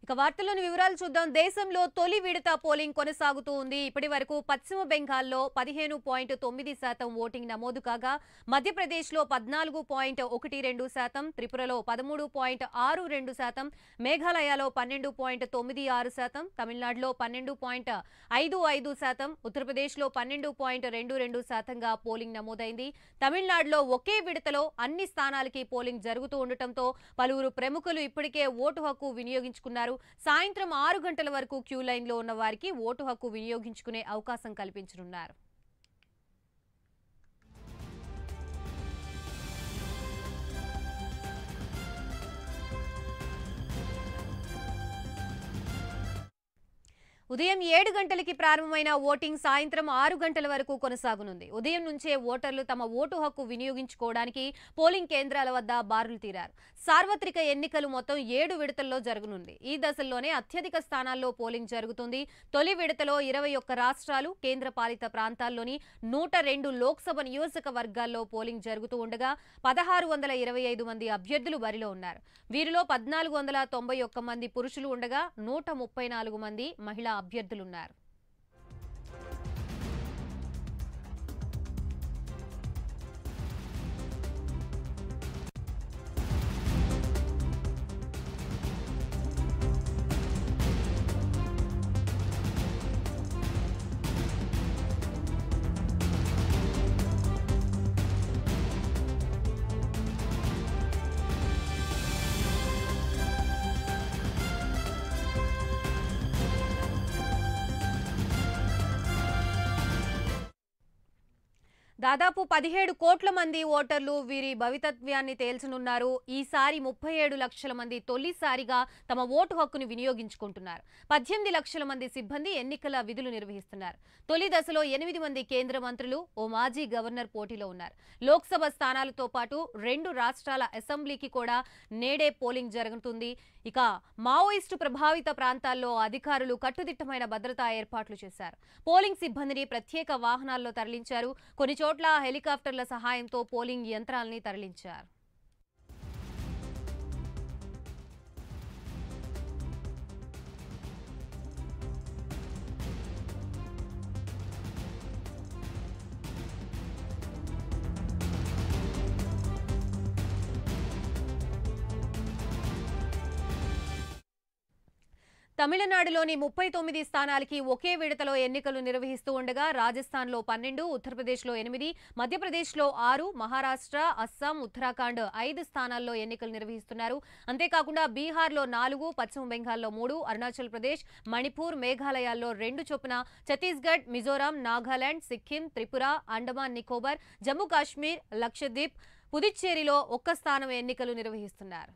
ఇక వార్తల్లోని వివరాలు చూద్దాం. దేశంలో తొలి విడత పోలింగ్ కొనసాగుతూ ఉంది. ఇప్పటి వరకు పశ్చిమ బెంగాల్లో 15.9% ఓటింగ్ నమోదు కాగా, మధ్యప్రదేశ్లో 14.12%, త్రిపురలో 13.62%, మేఘాలయలో 12.96%, తమిళనాడులో 12.55%, ఉత్తరప్రదేశ్లో 12.22%గా పోలింగ్ నమోదైంది. తమిళనాడులో ఒకే విడతలో అన్ని స్థానాలకి పోలింగ్ జరుగుతూ ఉండటంతో పలువురు ప్రముఖులు ఇప్పటికే ఓటు హక్కు వినియోగించుకున్నారు. సాయంత్రం 6 గంటల వరకు క్యూ లైన్ లో ఉన్న వారికి ఓటు హక్కు వినియోగించుకునే అవకాశం కల్పించనున్నారు. ఉదయం 7 గంటలకి ప్రారంభమైన ఓటింగ్ సాయంత్రం 6 గంటల వరకు కొనసాగనుంది. ఉదయం నుంచే ఓటర్లు తమ ఓటు హక్కు వినియోగించుకోవడానికి పోలింగ్ కేంద్రాల వద్ద బారులు తీరారు. సార్వత్రిక ఎన్నికలు మొత్తం 7 విడతల్లో జరగనుంది. ఈ దశల్లోనే అత్యధిక స్థానాల్లో పోలింగ్ జరుగుతుంది. తొలి విడతలో 21 రాష్ట్రాలు, కేంద్ర పాలిత ప్రాంతాల్లోని 102 లోక్సభ నియోజకవర్గాల్లో పోలింగ్ జరుగుతూ ఉండగా 1625 మంది అభ్యర్థులు బరిలో ఉన్నారు. వీరిలో 1491 మంది పురుషులు ఉండగా 134 మంది మహిళా అభ్యర్థులున్నారు. దాదాపు 17 కోట్ల మంది ఓటర్లు వీరి భవితవ్యాన్ని తేల్చనున్నారు. ఈసారి 37 లక్షల మంది తొలిసారిగా తమ ఓటు హక్కును వినియోగించుకుంటున్నారు. 18 లక్షల మంది సిబ్బంది ఎన్నికల విధులు నిర్వహిస్తున్నారు. తొలి దశలో 8 మంది కేంద్ర మంత్రులు, ఓ మాజీ గవర్నర్ పోటీలో ఉన్నారు. లోక్సభ స్థానాలతో పాటు 2 రాష్ట్రాల అసెంబ్లీకి కూడా నేడే పోలింగ్ జరుగుతుంది. ఇక మావోయిస్టు ప్రభావిత ప్రాంతాల్లో అధికారులు కట్టుదిట్టమైన భద్రతా ఏర్పాట్లు చేశారు. పోలింగ్ సిబ్బందిని ప్రత్యేక వాహనాల్లో తరలించారు. కొన్ని చోట్ల హెలికాప్టర్ల సహాయంతో పోలింగ్ యంత్రాల్ని తరలించారు. తమిళనాడులోని 39 స్థానాలకి ఒకే విడతలో ఎన్నికలు నిర్వహిస్తూ ఉండగా రాజస్థాన్లో 12, ఉత్తరప్రదేశ్లో 8, మధ్యప్రదేశ్లో 6, మహారాష్ట్ర, అస్సాం, ఉత్తరాఖండ్ 5 స్థానాల్లో ఎన్నికలు నిర్వహిస్తున్నారు. అంతేకాకుండా బీహార్లో 4, పశ్చిమ బెంగాల్లో 3, అరుణాచల్ ప్రదేశ్, మణిపూర్, మేఘాలయాల్లో 2 చొప్పున, ఛత్తీస్గఢ్, మిజోరాం, నాగాలాండ్, సిక్కిం, త్రిపుర, అండమాన్ నికోబార్, జమ్మూ కాశ్మీర్, లక్షద్వీప్, పుదుచ్చేరిలో 1 స్థానం ఎన్నికలు నిర్వహిస్తున్నారు.